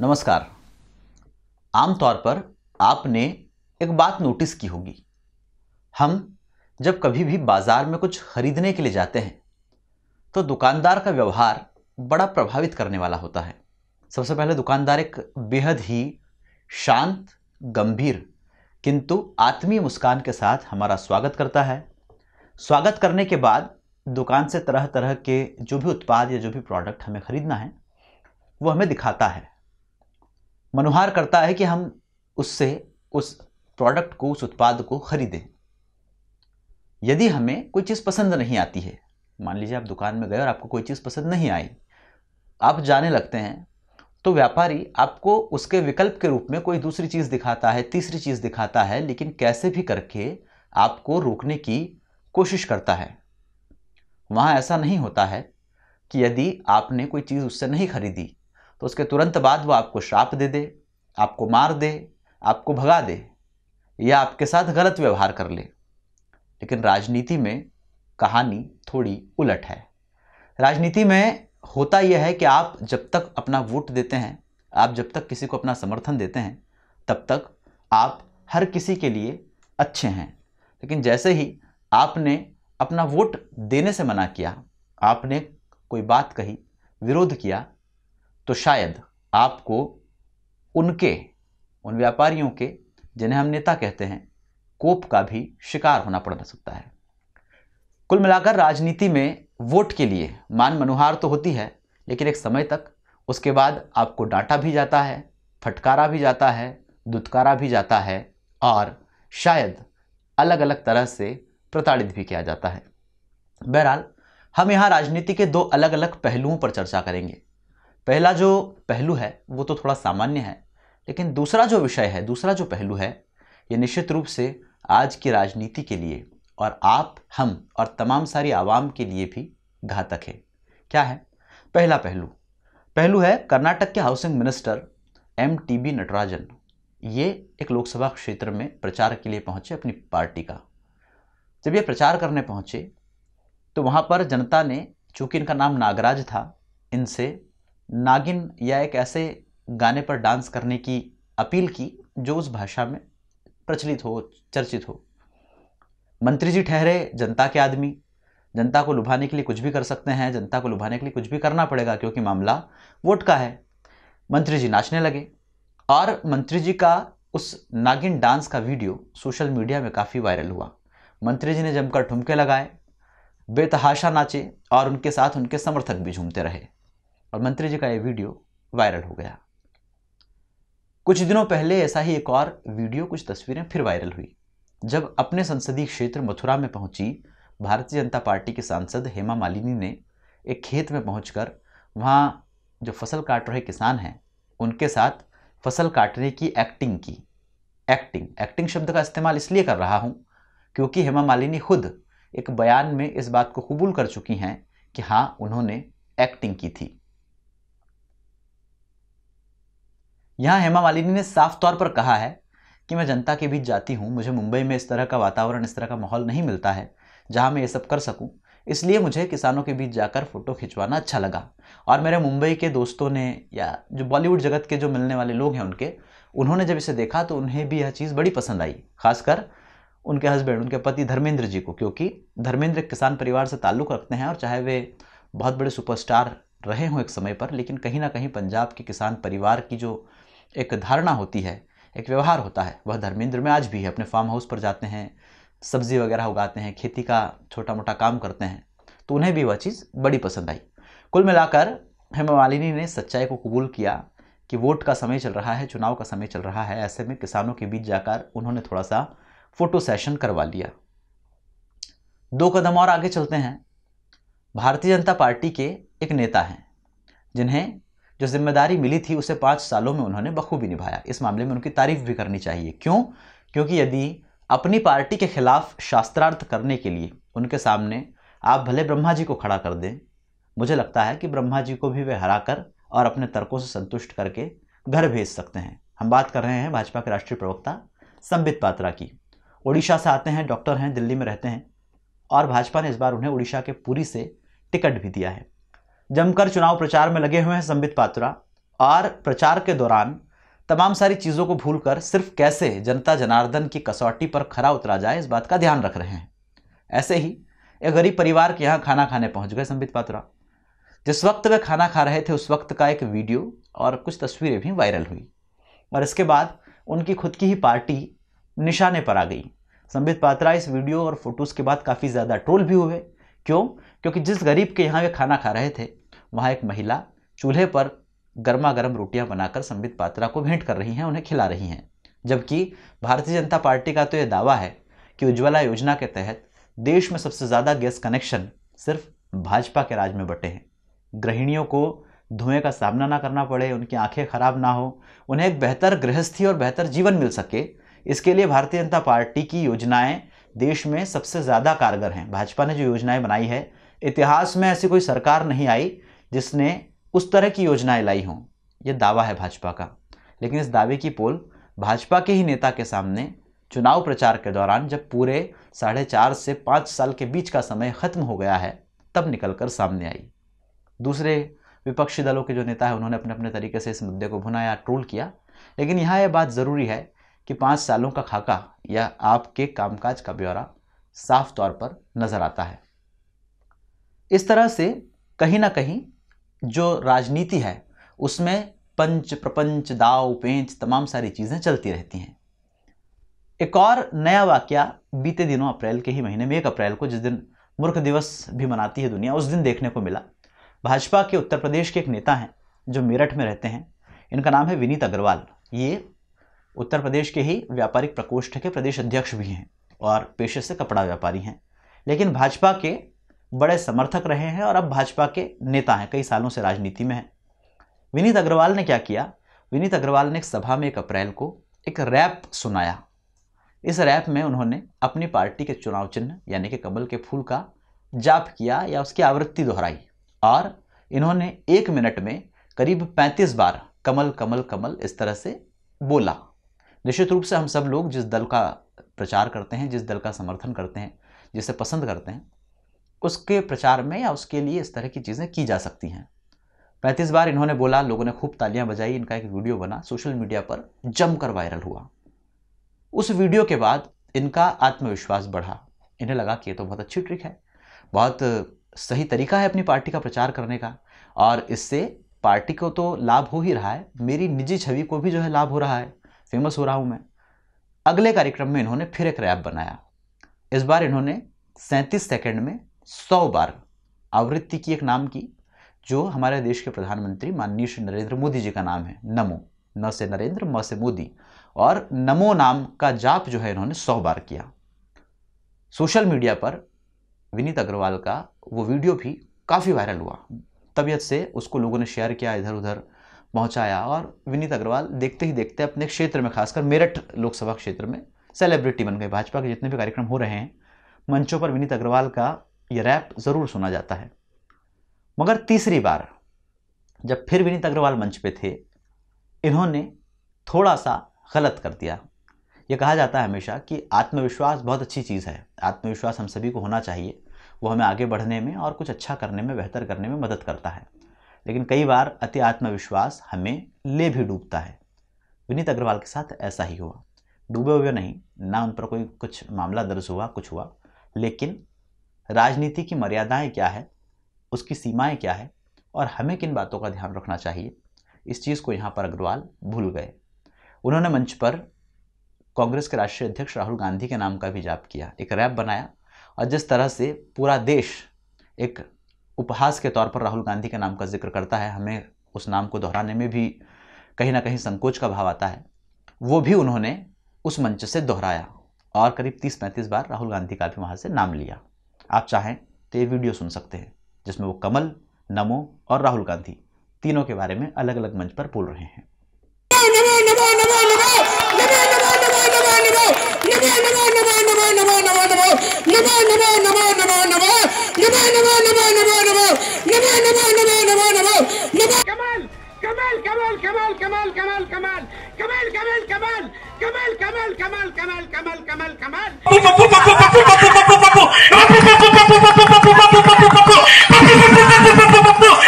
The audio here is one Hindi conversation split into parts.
नमस्कार। आमतौर पर आपने एक बात नोटिस की होगी। हम जब कभी भी बाजार में कुछ खरीदने के लिए जाते हैं तो दुकानदार का व्यवहार बड़ा प्रभावित करने वाला होता है। सबसे पहले दुकानदार एक बेहद ही शांत, गंभीर किंतु आत्मीय मुस्कान के साथ हमारा स्वागत करता है। स्वागत करने के बाद दुकान से तरह तरह के जो भी उत्पाद या जो भी प्रोडक्ट हमें खरीदना है वो हमें दिखाता है, मनुहार करता है कि हम उससे उस प्रोडक्ट को, उस उत्पाद को खरीदें। यदि हमें कोई चीज़ पसंद नहीं आती है, मान लीजिए आप दुकान में गए और आपको कोई चीज़ पसंद नहीं आई, आप जाने लगते हैं, तो व्यापारी आपको उसके विकल्प के रूप में कोई दूसरी चीज़ दिखाता है, तीसरी चीज़ दिखाता है, लेकिन कैसे भी करके आपको रोकने की कोशिश करता है। वहाँ ऐसा नहीं होता है कि यदि आपने कोई चीज़ उससे नहीं खरीदी तो उसके तुरंत बाद वो आपको श्राप दे दे, आपको मार दे, आपको भगा दे या आपके साथ गलत व्यवहार कर ले। लेकिन राजनीति में कहानी थोड़ी उलट है। राजनीति में होता यह है कि आप जब तक अपना वोट देते हैं, आप जब तक किसी को अपना समर्थन देते हैं, तब तक आप हर किसी के लिए अच्छे हैं। लेकिन जैसे ही आपने अपना वोट देने से मना किया, आपने कोई बात कही, विरोध किया, तो शायद आपको उन व्यापारियों के, जिन्हें हम नेता कहते हैं, कोप का भी शिकार होना पड़ सकता है। कुल मिलाकर राजनीति में वोट के लिए मान मनुहार तो होती है, लेकिन एक समय तक उसके बाद आपको डांटा भी जाता है, फटकारा भी जाता है, दुत्कारा भी जाता है और शायद अलग अलग तरह से प्रताड़ित भी किया जाता है। बहरहाल हम यहाँ राजनीति के दो अलग अलग पहलुओं पर चर्चा करेंगे। पहला जो पहलू है वो तो थोड़ा सामान्य है, लेकिन दूसरा जो विषय है, दूसरा जो पहलू है, ये निश्चित रूप से आज की राजनीति के लिए और आप, हम और तमाम सारी आवाम के लिए भी घातक है। क्या है पहला पहलू है कर्नाटक के हाउसिंग मिनिस्टर MTB नटराजन। ये एक लोकसभा क्षेत्र में प्रचार के लिए पहुंचे अपनी पार्टी का। जब ये प्रचार करने पहुंचे तो वहां पर जनता ने, चूंकि इनका नाम नागराज था, इनसे नागिन या एक ऐसे गाने पर डांस करने की अपील की जो उस भाषा में प्रचलित हो, चर्चित हो। मंत्री जी ठहरे जनता के आदमी, जनता को लुभाने के लिए कुछ भी कर सकते हैं, जनता को लुभाने के लिए कुछ भी करना पड़ेगा क्योंकि मामला वोट का है। मंत्री जी नाचने लगे और मंत्री जी का उस नागिन डांस का वीडियो सोशल मीडिया में काफ़ी वायरल हुआ। मंत्री जी ने जमकर ठुमके लगाए, बेतहाशा नाचे और उनके साथ उनके समर्थक भी झूमते रहे और मंत्री जी का यह वीडियो वायरल हो गया। कुछ दिनों पहले ऐसा ही एक और वीडियो, कुछ तस्वीरें फिर वायरल हुई जब अपने संसदीय क्षेत्र मथुरा में पहुंची भारतीय जनता पार्टी की सांसद हेमा मालिनी ने एक खेत में पहुंचकर वहां जो फसल काट रहे किसान हैं उनके साथ फसल काटने की एक्टिंग की। एक्टिंग शब्द का इस्तेमाल इसलिए कर रहा हूं क्योंकि हेमा मालिनी खुद एक बयान में इस बात को कबूल कर चुकी हैं कि हाँ, उन्होंने एक्टिंग की थी। यहां हेमा मालिनी ने साफ तौर पर कहा है कि मैं जनता के बीच जाती हूं, मुझे मुंबई में इस तरह का वातावरण, इस तरह का माहौल नहीं मिलता है जहां मैं ये सब कर सकूं, इसलिए मुझे किसानों के बीच जाकर फोटो खिंचवाना अच्छा लगा। और मेरे मुंबई के दोस्तों ने या जो बॉलीवुड जगत के जो मिलने वाले लोग हैं उन्होंने जब इसे देखा तो उन्हें भी यह चीज़ बड़ी पसंद आई, खासकर उनके हस्बैंड, उनके पति धर्मेंद्र जी को, क्योंकि धर्मेंद्र एक किसान परिवार से ताल्लुक़ रखते हैं और चाहे वे बहुत बड़े सुपरस्टार रहे हों एक समय पर, लेकिन कहीं ना कहीं पंजाब के किसान परिवार की जो एक धारणा होती है, एक व्यवहार होता है, वह धर्मेंद्र में आज भी है। अपने फार्म हाउस पर जाते हैं, सब्जी वगैरह उगाते हैं, खेती का छोटा मोटा काम करते हैं, तो उन्हें भी वह चीज़ बड़ी पसंद आई। कुल मिलाकर हेमा मालिनी ने सच्चाई को कबूल किया कि वोट का समय चल रहा है, चुनाव का समय चल रहा है, ऐसे में किसानों के बीच जाकर उन्होंने थोड़ा सा फोटो सेशन करवा लिया। 2 कदम और आगे चलते हैं। भारतीय जनता पार्टी के एक नेता हैं जिन्हें जो जिम्मेदारी मिली थी उसे 5 सालों में उन्होंने बखूबी निभाया। इस मामले में उनकी तारीफ भी करनी चाहिए। क्यों? क्योंकि यदि अपनी पार्टी के खिलाफ शास्त्रार्थ करने के लिए उनके सामने आप भले ब्रह्मा जी को खड़ा कर दें, मुझे लगता है कि ब्रह्मा जी को भी वे हराकर और अपने तर्कों से संतुष्ट करके घर भेज सकते हैं। हम बात कर रहे हैं भाजपा के राष्ट्रीय प्रवक्ता संबित पात्रा की। उड़ीसा से आते हैं, डॉक्टर हैं, दिल्ली में रहते हैं और भाजपा ने इस बार उन्हें उड़ीसा के पुरी से टिकट भी दिया है। जमकर चुनाव प्रचार में लगे हुए हैं संबित पात्रा और प्रचार के दौरान तमाम सारी चीज़ों को भूलकर सिर्फ कैसे जनता जनार्दन की कसौटी पर खरा उतरा जाए इस बात का ध्यान रख रहे हैं। ऐसे ही एक गरीब परिवार के यहाँ खाना खाने पहुंच गए संबित पात्रा। जिस वक्त वे खाना खा रहे थे उस वक्त का एक वीडियो और कुछ तस्वीरें भी वायरल हुई और इसके बाद उनकी खुद की ही पार्टी निशाने पर आ गई। संबित पात्रा इस वीडियो और फोटोज़ के बाद काफ़ी ज़्यादा ट्रोल भी हुए। क्यों? क्योंकि जिस गरीब के यहाँ वे खाना खा रहे थे वहाँ एक महिला चूल्हे पर गर्मा गर्म रोटियां बनाकर संबित पात्रा को भेंट कर रही हैं, उन्हें खिला रही हैं। जबकि भारतीय जनता पार्टी का तो यह दावा है कि उज्ज्वला योजना के तहत देश में सबसे ज़्यादा गैस कनेक्शन सिर्फ भाजपा के राज में बटे हैं। गृहिणियों को धुएं का सामना ना करना पड़े, उनकी आंखें खराब ना हो, उन्हें एक बेहतर गृहस्थी और बेहतर जीवन मिल सके, इसके लिए भारतीय जनता पार्टी की योजनाएं देश में सबसे ज़्यादा कारगर हैं। भाजपा ने जो योजनाएं बनाई है, इतिहास में ऐसी कोई सरकार नहीं आई जिसने उस तरह की योजनाएं लाई हों। यह दावा है भाजपा का। लेकिन इस दावे की पोल भाजपा के ही नेता के सामने चुनाव प्रचार के दौरान जब पूरे 4.5 से 5 साल के बीच का समय खत्म हो गया है तब निकलकर सामने आई। दूसरे विपक्षी दलों के जो नेता हैं उन्होंने अपने अपने तरीके से इस मुद्दे को भुनाया, ट्रोल किया। लेकिन यहाँ यह बात ज़रूरी है कि 5 सालों का खाका या आपके कामकाज का ब्यौरा साफ तौर पर नज़र आता है। इस तरह से कहीं ना कहीं जो राजनीति है उसमें पंच प्रपंच दाव पेंच तमाम सारी चीज़ें चलती रहती हैं। एक और नया वाकया बीते दिनों अप्रैल के ही महीने में 1 अप्रैल को, जिस दिन मूर्ख दिवस भी मनाती है दुनिया, उस दिन देखने को मिला। भाजपा के उत्तर प्रदेश के एक नेता हैं जो मेरठ में रहते हैं। इनका नाम है विनीत अग्रवाल। ये उत्तर प्रदेश के ही व्यापारिक प्रकोष्ठ के प्रदेश अध्यक्ष भी हैं और पेशे से कपड़ा व्यापारी हैं, लेकिन भाजपा के बड़े समर्थक रहे हैं और अब भाजपा के नेता हैं, कई सालों से राजनीति में हैं। विनीत अग्रवाल ने क्या किया? विनीत अग्रवाल ने एक सभा में 1 अप्रैल को एक रैप सुनाया। इस रैप में उन्होंने अपनी पार्टी के चुनाव चिन्ह यानी कि कमल के फूल का जाप किया या उसकी आवृत्ति दोहराई और इन्होंने 1 मिनट में करीब 35 बार कमल कमल कमल इस तरह से बोला। निश्चित रूप से हम सब लोग जिस दल का प्रचार करते हैं, जिस दल का समर्थन करते हैं, जिसे पसंद करते हैं, उसके प्रचार में या उसके लिए इस तरह की चीज़ें की जा सकती हैं। 35 बार इन्होंने बोला, लोगों ने खूब तालियां बजाई। इनका एक वीडियो बना, सोशल मीडिया पर जमकर वायरल हुआ। उस वीडियो के बाद इनका आत्मविश्वास बढ़ा। इन्हें लगा कि ये तो बहुत अच्छी ट्रिक है, बहुत सही तरीका है अपनी पार्टी का प्रचार करने का और इससे पार्टी को तो लाभ हो ही रहा है, मेरी निजी छवि को भी जो है लाभ हो रहा है, फेमस हो रहा हूँ मैं। अगले कार्यक्रम में इन्होंने फिर एक रैप बनाया। इस बार इन्होंने 37 सेकंड में 100 बार आवृत्ति की एक नाम की जो हमारे देश के प्रधानमंत्री माननीय श्री नरेंद्र मोदी जी का नाम है, नमो, न से नरेंद्र म से मोदी, और नमो नाम का जाप जो है इन्होंने 100 बार किया। सोशल मीडिया पर विनीत अग्रवाल का वो वीडियो भी काफ़ी वायरल हुआ। तबीयत से उसको लोगों ने शेयर किया, इधर उधर पहुंचाया और विनीत अग्रवाल देखते ही देखते अपने क्षेत्र में, खासकर मेरठ लोकसभा क्षेत्र में सेलिब्रिटी बन गए। भाजपा के जितने भी कार्यक्रम हो रहे हैं मंचों पर विनीत अग्रवाल का ये रैप ज़रूर सुना जाता है। मगर तीसरी बार जब फिर विनीत अग्रवाल मंच पे थे, इन्होंने थोड़ा सा गलत कर दिया। ये कहा जाता है हमेशा कि आत्मविश्वास बहुत अच्छी चीज़ है, आत्मविश्वास हम सभी को होना चाहिए, वो हमें आगे बढ़ने में और कुछ अच्छा करने में, बेहतर करने में मदद करता है। लेकिन कई बार अति आत्मविश्वास हमें ले भी डूबता है। विनीत अग्रवाल के साथ ऐसा ही हुआ। डूबे हुए नहीं, ना उन पर कोई कुछ मामला दर्ज हुआ, कुछ हुआ, लेकिन राजनीति की मर्यादाएं क्या है, उसकी सीमाएं क्या है और हमें किन बातों का ध्यान रखना चाहिए, इस चीज़ को यहाँ पर अग्रवाल भूल गए। उन्होंने मंच पर कांग्रेस के राष्ट्रीय अध्यक्ष राहुल गांधी के नाम का भी जाप किया, एक रैप बनाया और जिस तरह से पूरा देश एक उपहास के तौर पर राहुल गांधी के नाम का जिक्र करता है, हमें उस नाम को दोहराने में भी कहीं ना कहीं संकोच का भाव आता है, वो भी उन्होंने उस मंच से दोहराया और करीब 30-35 बार राहुल गांधी का भी वहाँ से नाम लिया। आप चाहें तो ये वीडियो सुन सकते हैं जिसमें वो कमल, नमो और राहुल गांधी तीनों के बारे में अलग अलग मंच पर बोल रहे हैं।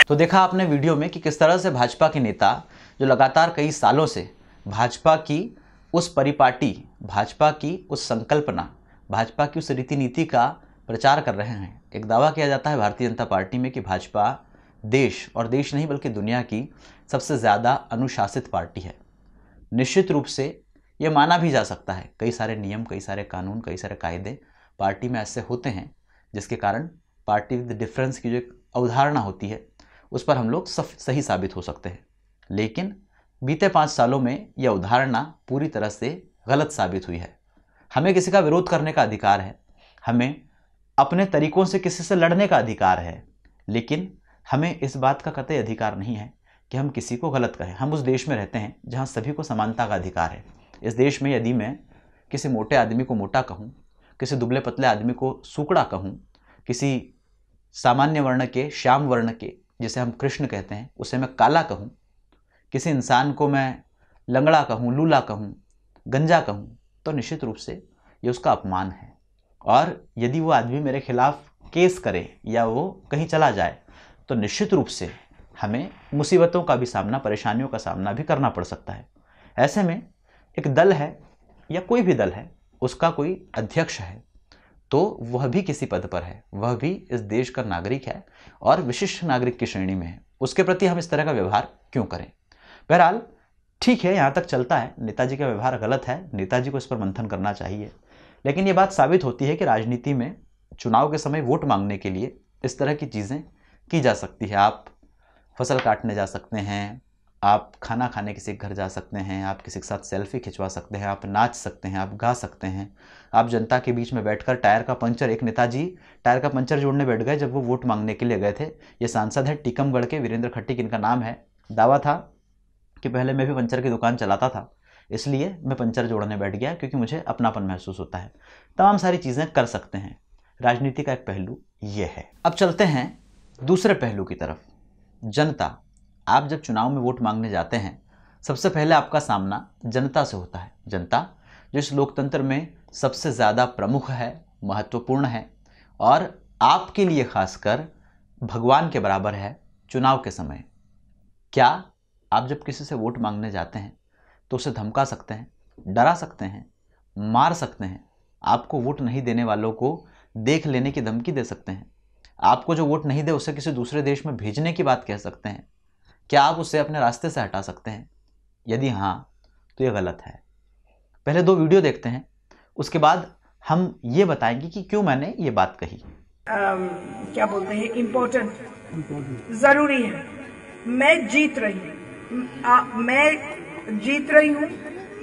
तो देखा आपने वीडियो में कि किस तरह से भाजपा के नेता जो लगातार कई सालों से भाजपा की उस परिपाटी, भाजपा की उस संकल्पना, भाजपा की उस रीति नीति का प्रचार कर रहे हैं। एक दावा किया जाता है भारतीय जनता पार्टी में कि भाजपा देश, और देश नहीं बल्कि दुनिया की सबसे ज़्यादा अनुशासित पार्टी है। निश्चित रूप से ये माना भी जा सकता है। कई सारे नियम, कई सारे कानून, कई सारे कायदे पार्टी में ऐसे होते हैं जिसके कारण पार्टी विद डिफरेंस की जो एक अवधारणा होती है उस पर हम लोग सही साबित हो सकते हैं। लेकिन बीते 5 सालों में यह अवधारणा पूरी तरह से गलत साबित हुई है। हमें किसी का विरोध करने का अधिकार है, हमें अपने तरीकों से किसी से लड़ने का अधिकार है, लेकिन हमें इस बात का कतई अधिकार नहीं है कि हम किसी को गलत कहें। हम उस देश में रहते हैं जहां सभी को समानता का अधिकार है। इस देश में यदि मैं किसी मोटे आदमी को मोटा कहूं, किसी दुबले पतले आदमी को सूकड़ा कहूं, किसी सामान्य वर्ण के, श्याम वर्ण के, जिसे हम कृष्ण कहते हैं, उसे मैं काला कहूं, किसी इंसान को मैं लंगड़ा कहूं, लूला कहूं, गंजा कहूं, तो निश्चित रूप से ये उसका अपमान है। और यदि वो आदमी मेरे खिलाफ केस करे या वो कहीं चला जाए तो निश्चित रूप से हमें मुसीबतों का भी सामना, परेशानियों का सामना भी करना पड़ सकता है। ऐसे में एक दल है या कोई भी दल है, उसका कोई अध्यक्ष है तो वह भी किसी पद पर है, वह भी इस देश का नागरिक है और विशिष्ट नागरिक की श्रेणी में है। उसके प्रति हम इस तरह का व्यवहार क्यों करें? बहरहाल ठीक है, यहाँ तक चलता है। नेताजी का व्यवहार गलत है, नेताजी को इस पर मंथन करना चाहिए। लेकिन ये बात साबित होती है कि राजनीति में चुनाव के समय वोट मांगने के लिए इस तरह की चीज़ें की जा सकती है। आप फसल काटने जा सकते हैं, आप खाना खाने किसी के घर जा सकते हैं, आप किसी के साथ सेल्फी खिंचवा सकते हैं, आप नाच सकते हैं, आप गा सकते हैं, आप जनता के बीच में बैठकर टायर का पंचर, एक नेताजी टायर का पंचर जोड़ने बैठ गए जब वो वोट मांगने के लिए गए थे। ये सांसद हैं टीकमगढ़ के, वीरेंद्र खट्टिक इनका नाम है। दावा था कि पहले मैं भी पंचर की दुकान चलाता था, इसलिए मैं पंचर जोड़ने बैठ गया क्योंकि मुझे अपनापन महसूस होता है। तमाम सारी चीज़ें कर सकते हैं। राजनीति का एक पहलू ये है। अब चलते हैं दूसरे पहलू की तरफ। जनता। आप जब चुनाव में वोट मांगने जाते हैं, सबसे पहले आपका सामना जनता से होता है। जनता जो इस लोकतंत्र में सबसे ज़्यादा प्रमुख है, महत्वपूर्ण है और आपके लिए खासकर भगवान के बराबर है चुनाव के समय। क्या आप जब किसी से वोट मांगने जाते हैं तो उसे धमका सकते हैं, डरा सकते हैं, मार सकते हैं? आपको वोट नहीं देने वालों को देख लेने की धमकी दे सकते हैं? आपको जो वोट नहीं दे उसे किसी दूसरे देश में भेजने की बात कह सकते हैं? क्या आप उसे अपने रास्ते से हटा सकते हैं? यदि हाँ तो यह गलत है। पहले 2 वीडियो देखते हैं, उसके बाद हम ये बताएंगे कि क्यों मैंने ये बात कही। क्या बोलते हैं, इम्पोर्टेंट, जरूरी है। मैं जीत रही हूँ,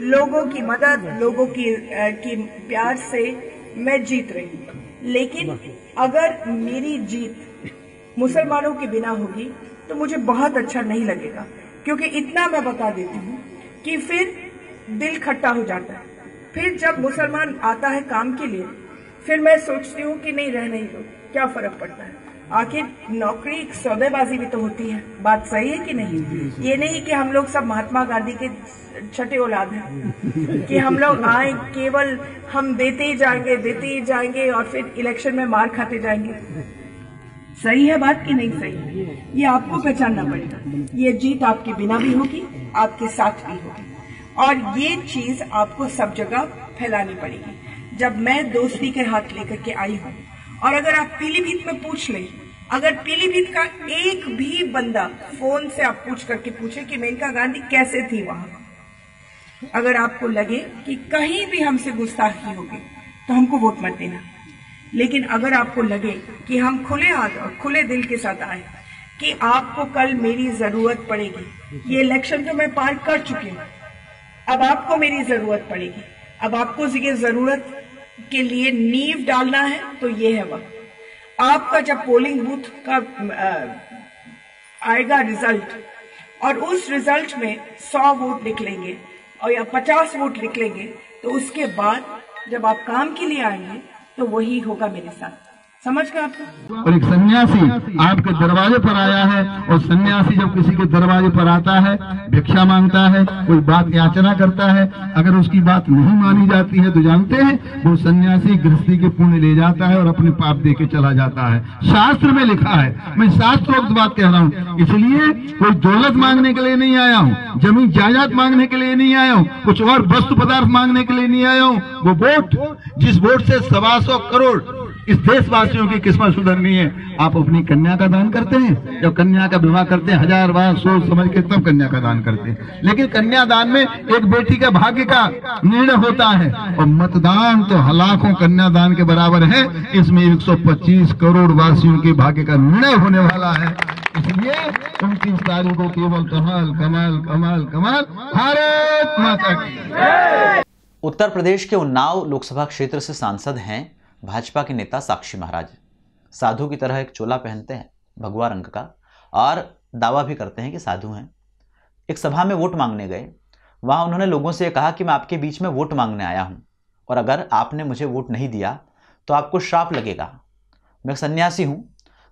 लोगों की मदद, लोगों की प्यार से मैं जीत रही हूँ। लेकिन अगर मेरी जीत मुसलमानों के बिना होगी तो मुझे बहुत अच्छा नहीं लगेगा, क्योंकि इतना मैं बता देती हूँ कि फिर दिल खट्टा हो जाता है। फिर जब मुसलमान आता है काम के लिए, फिर मैं सोचती हूँ कि नहीं, रहने ही दो, क्या फर्क पड़ता है। आखिर नौकरी, सौदेबाजी भी तो होती है। बात सही है कि नहीं? ये नहीं कि हम लोग सब महात्मा गांधी के छठे औलाद हैं कि हम लोग आए केवल हम देते ही जाएंगे और फिर इलेक्शन में मार खाते जाएंगे। सही है बात कि नहीं सही है? ये आपको पहचानना पड़ेगा। ये जीत आपके बिना भी होगी, आपके साथ भी होगी, और ये चीज आपको सब जगह फैलानी पड़ेगी। जब मैं दोस्ती के हाथ लेकर के आई हूँ, और अगर आप पीलीभीत में पूछ लें, अगर पीलीभीत का एक भी बंदा फोन से आप पूछ करके पूछे कि मेनका गांधी कैसे थी वहां, अगर आपको लगे कि कहीं भी हमसे गुस्ताखी होगी तो हमको वोट मत देना। लेकिन अगर आपको लगे कि हम खुले हाथ और खुले दिल के साथ आए कि आपको कल मेरी जरूरत पड़ेगी, ये इलेक्शन तो मैं पार कर चुकी हूँ, अब आपको मेरी जरूरत पड़ेगी, अब आपको ये जरूरत के लिए नींव डालना है, तो ये है वक्त। आपका जब पोलिंग बूथ का आएगा रिजल्ट, और उस रिजल्ट में 100 वोट निकलेंगे और या 50 वोट निकलेंगे, तो उसके बाद जब आप काम के लिए आएंगे तो वही होगा मेरे साथ। समझ गए आपको? और एक सन्यासी आपके दरवाजे पर आया है, और सन्यासी जब किसी के दरवाजे पर आता है, भिक्षा मांगता है, कोई बात याचना करता है, अगर उसकी बात नहीं मानी जाती है तो जानते हैं वो सन्यासी गृहस्थी के पुण्य ले जाता है और अपने पाप दे के चला जाता है। शास्त्र में लिखा है, मैं शास्त्रोक्त बात कह रहा हूँ। इसलिए कोई दौलत मांगने के लिए नहीं आया हूँ, जमीन जायदाद मांगने के लिए नहीं आया हूँ, कुछ और वस्तु पदार्थ मांगने के लिए नहीं आया हूँ। वो वोट, जिस वोट से 125 करोड़ इस देशवासियों की किस्मत सुधरनी है। आप अपनी कन्या का दान करते हैं, जब कन्या का विवाह करते हैं 1000 बार सोच समझ के तब कन्या का दान करते हैं, लेकिन कन्यादान में एक बेटी के भाग्य का निर्णय होता है, और मतदान तो लाखों कन्यादान के बराबर है। इसमें 125 करोड़ वासियों के भाग्य का निर्णय होने वाला है। इसलिए 29 तारीख को केवल कमाल कमाल कमाल कमाल, भारत माता की। उत्तर प्रदेश के उन्नाव लोकसभा क्षेत्र से सांसद हैं भाजपा के नेता साक्षी महाराज। साधु की तरह एक चोला पहनते हैं भगवा रंग का, और दावा भी करते हैं कि साधु हैं। एक सभा में वोट मांगने गए, वहां उन्होंने लोगों से कहा कि मैं आपके बीच में वोट मांगने आया हूं, और अगर आपने मुझे वोट नहीं दिया तो आपको श्राप लगेगा। मैं सन्यासी हूं,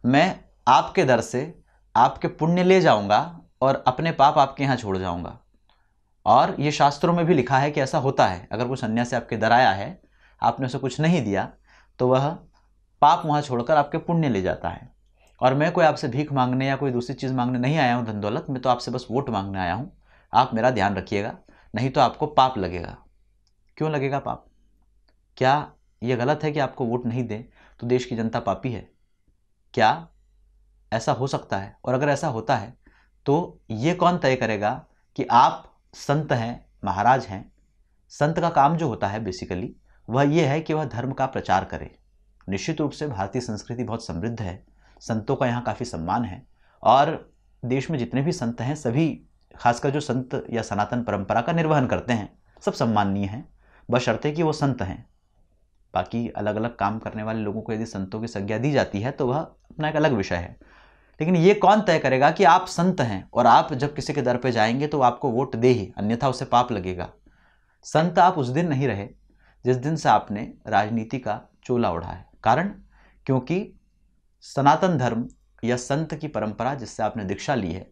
मैं आपके दर से आपके पुण्य ले जाऊंगा और अपने पाप आपके यहाँ छोड़ जाऊंगा। और ये शास्त्रों में भी लिखा है कि ऐसा होता है। अगर कोई सन्यासी आपके दर आया है, आपने उसे कुछ नहीं दिया, तो वह पाप वहाँ छोड़कर आपके पुण्य ले जाता है। और मैं कोई आपसे भीख मांगने या कोई दूसरी चीज़ मांगने नहीं आया हूँ, धन दौलत, मैं तो आपसे बस वोट मांगने आया हूँ। आप मेरा ध्यान रखिएगा, नहीं तो आपको पाप लगेगा। क्यों लगेगा पाप? क्या ये गलत है कि आपको वोट नहीं दें तो देश की जनता पापी है? क्या ऐसा हो सकता है? और अगर ऐसा होता है तो ये कौन तय करेगा कि आप संत हैं, महाराज हैं? संत का काम जो होता है बेसिकली वह ये है कि वह धर्म का प्रचार करे। निश्चित रूप से भारतीय संस्कृति बहुत समृद्ध है, संतों का यहाँ काफ़ी सम्मान है, और देश में जितने भी संत हैं सभी, खासकर जो संत या सनातन परंपरा का निर्वहन करते हैं, सब सम्माननीय हैं, बशर्ते कि वो संत हैं। बाकी अलग अलग काम करने वाले लोगों को यदि संतों की संज्ञा दी जाती है तो वह अपना एक अलग विषय है। लेकिन ये कौन तय करेगा कि आप संत हैं और आप जब किसी के दर पे जाएंगे तो आपको वोट दे ही, अन्यथा उसे पाप लगेगा? संत आप उस दिन नहीं रहे जिस दिन से आपने राजनीति का चोला ओढ़ा है। कारण क्योंकि सनातन धर्म या संत की परंपरा जिससे आपने दीक्षा ली है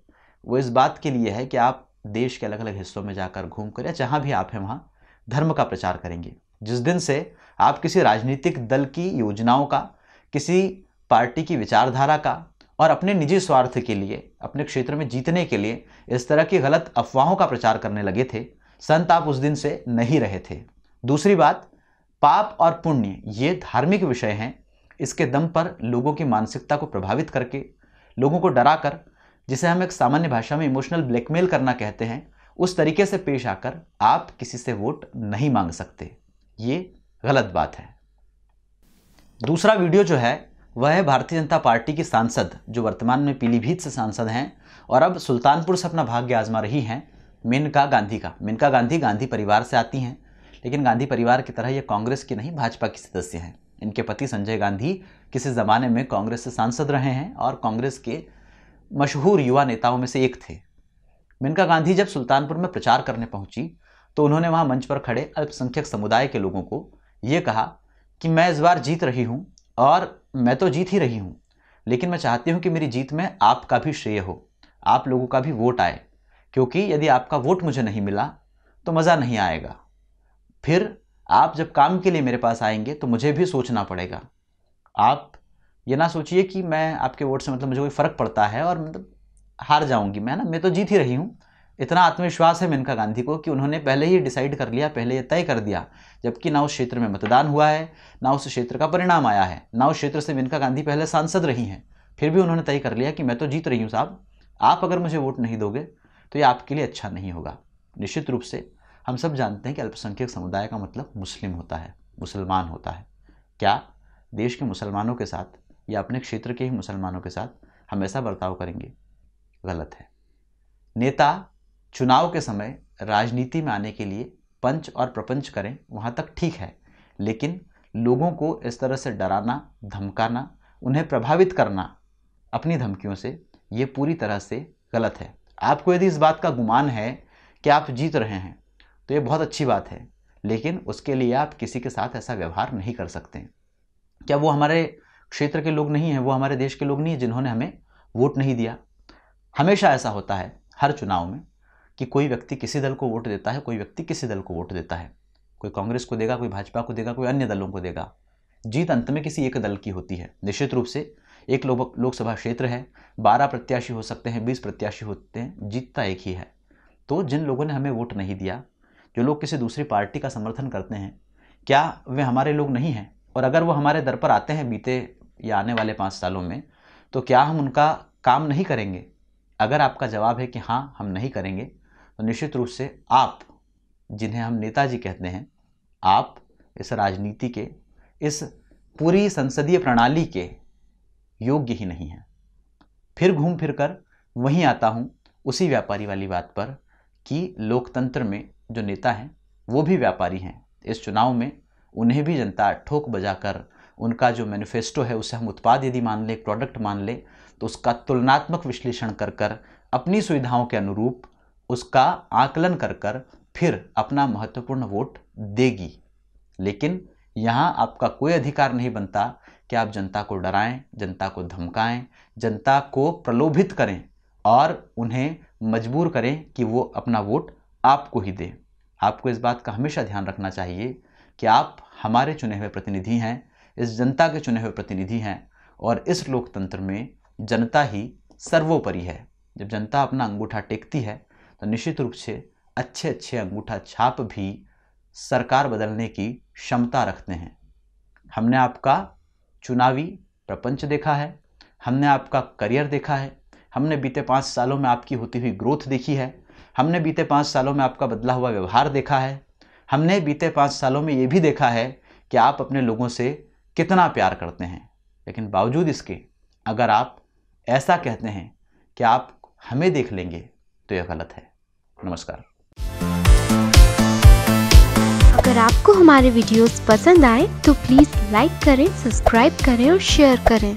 वो इस बात के लिए है कि आप देश के अलग अलग हिस्सों में जाकर घूमकर या जहाँ भी आप हैं वहाँ धर्म का प्रचार करेंगे। जिस दिन से आप किसी राजनीतिक दल की योजनाओं का, किसी पार्टी की विचारधारा का और अपने निजी स्वार्थ के लिए, अपने क्षेत्र में जीतने के लिए इस तरह की गलत अफवाहों का प्रचार करने लगे थे, संत आप उस दिन से नहीं रहे थे। दूसरी बात, पाप और पुण्य ये धार्मिक विषय हैं। इसके दम पर लोगों की मानसिकता को प्रभावित करके, लोगों को डराकर, जिसे हम एक सामान्य भाषा में इमोशनल ब्लैकमेल करना कहते हैं, उस तरीके से पेश आकर आप किसी से वोट नहीं मांग सकते। ये गलत बात है। दूसरा वीडियो जो है वह है भारतीय जनता पार्टी की सांसद जो वर्तमान में पीलीभीत से सांसद हैं और अब सुल्तानपुर से अपना भाग्य आजमा रही हैं, मेनका गांधी का। मेनका गांधी गांधी परिवार से आती हैं, लेकिन गांधी परिवार की तरह ये कांग्रेस की नहीं, भाजपा की सदस्य हैं। इनके पति संजय गांधी किसी ज़माने में कांग्रेस से सांसद रहे हैं और कांग्रेस के मशहूर युवा नेताओं में से एक थे। मेनका गांधी जब सुल्तानपुर में प्रचार करने पहुंची तो उन्होंने वहां मंच पर खड़े अल्पसंख्यक समुदाय के लोगों को ये कहा कि मैं इस बार जीत रही हूं और मैं तो जीत ही रही हूं, लेकिन मैं चाहती हूं कि मेरी जीत में आपका भी श्रेय हो, आप लोगों का भी वोट आए, क्योंकि यदि आपका वोट मुझे नहीं मिला तो मज़ा नहीं आएगा। फिर आप जब काम के लिए मेरे पास आएंगे तो मुझे भी सोचना पड़ेगा। आप ये ना सोचिए कि मैं आपके वोट से मतलब मुझे कोई फ़र्क पड़ता है और मतलब हार जाऊंगी मैं तो जीत ही रही हूँ। इतना आत्मविश्वास है मेनका गांधी को कि उन्होंने पहले ही डिसाइड कर लिया, पहले ये तय कर दिया, जबकि ना उस क्षेत्र में मतदान हुआ है, ना उस क्षेत्र का परिणाम आया है, ना उस क्षेत्र से मेनका गांधी पहले सांसद रही हैं, फिर भी उन्होंने तय कर लिया कि मैं तो जीत रही हूँ साहब, आप अगर मुझे वोट नहीं दोगे तो ये आपके लिए अच्छा नहीं होगा। निश्चित रूप से हम सब जानते हैं कि अल्पसंख्यक समुदाय का मतलब मुस्लिम होता है, मुसलमान होता है। क्या देश के मुसलमानों के साथ या अपने क्षेत्र के ही मुसलमानों के साथ हम ऐसा बर्ताव करेंगे? गलत है। नेता चुनाव के समय राजनीति में आने के लिए पंच और प्रपंच करें वहाँ तक ठीक है, लेकिन लोगों को इस तरह से डराना, धमकाना, उन्हें प्रभावित करना अपनी धमकियों से, ये पूरी तरह से गलत है। आपको यदि इस बात का गुमान है कि आप जीत रहे हैं तो ये बहुत अच्छी बात है, लेकिन उसके लिए आप किसी के साथ ऐसा व्यवहार नहीं कर सकते। क्या वो हमारे क्षेत्र के लोग नहीं हैं, वो हमारे देश के लोग नहीं हैं जिन्होंने हमें वोट नहीं दिया। हमेशा ऐसा होता है हर चुनाव में कि कोई व्यक्ति किसी दल को वोट देता है, कोई व्यक्ति किसी दल को वोट देता है। कोई कांग्रेस को देगा, कोई भाजपा को देगा, कोई अन्य दलों को देगा। जीत अंत में किसी एक दल की होती है। निश्चित रूप से एक लोकसभा क्षेत्र है, 12 प्रत्याशी हो सकते हैं, 20 प्रत्याशी होते हैं, जीतता एक ही है। तो जिन लोगों ने हमें वोट नहीं दिया, जो लोग किसी दूसरी पार्टी का समर्थन करते हैं, क्या वे हमारे लोग नहीं हैं? और अगर वो हमारे दर पर आते हैं बीते या आने वाले 5 सालों में, तो क्या हम उनका काम नहीं करेंगे? अगर आपका जवाब है कि हाँ हम नहीं करेंगे, तो निश्चित रूप से आप, जिन्हें हम नेताजी कहते हैं, आप इस राजनीति के, इस पूरी संसदीय प्रणाली के योग्य ही नहीं हैं। फिर घूम फिर कर वहीं आता हूँ उसी व्यापारी वाली बात पर कि लोकतंत्र में जो नेता हैं वो भी व्यापारी हैं। इस चुनाव में उन्हें भी जनता ठोक बजाकर, उनका जो मैनिफेस्टो है उसे हम उत्पाद यदि मान लें, प्रोडक्ट मान लें, तो उसका तुलनात्मक विश्लेषण कर कर अपनी सुविधाओं के अनुरूप उसका आकलन कर कर फिर अपना महत्वपूर्ण वोट देगी। लेकिन यहाँ आपका कोई अधिकार नहीं बनता कि आप जनता को डराएं, जनता को धमकाएं, जनता को प्रलोभित करें और उन्हें मजबूर करें कि वो अपना वोट आपको ही दें। आपको इस बात का हमेशा ध्यान रखना चाहिए कि आप हमारे चुने हुए प्रतिनिधि हैं, इस जनता के चुने हुए प्रतिनिधि हैं, और इस लोकतंत्र में जनता ही सर्वोपरि है। जब जनता अपना अंगूठा टेकती है तो निश्चित रूप से अच्छे अच्छे अंगूठा छाप भी सरकार बदलने की क्षमता रखते हैं। हमने आपका चुनावी प्रपंच देखा है, हमने आपका करियर देखा है, हमने बीते 5 सालों में आपकी होती हुई ग्रोथ देखी है, हमने बीते 5 सालों में आपका बदला हुआ व्यवहार देखा है, हमने बीते 5 सालों में ये भी देखा है कि आप अपने लोगों से कितना प्यार करते हैं। लेकिन बावजूद इसके अगर आप ऐसा कहते हैं कि आप हमें देख लेंगे, तो यह गलत है। नमस्कार। अगर आपको हमारे वीडियोस पसंद आए तो प्लीज़ लाइक करें, सब्सक्राइब करें और शेयर करें।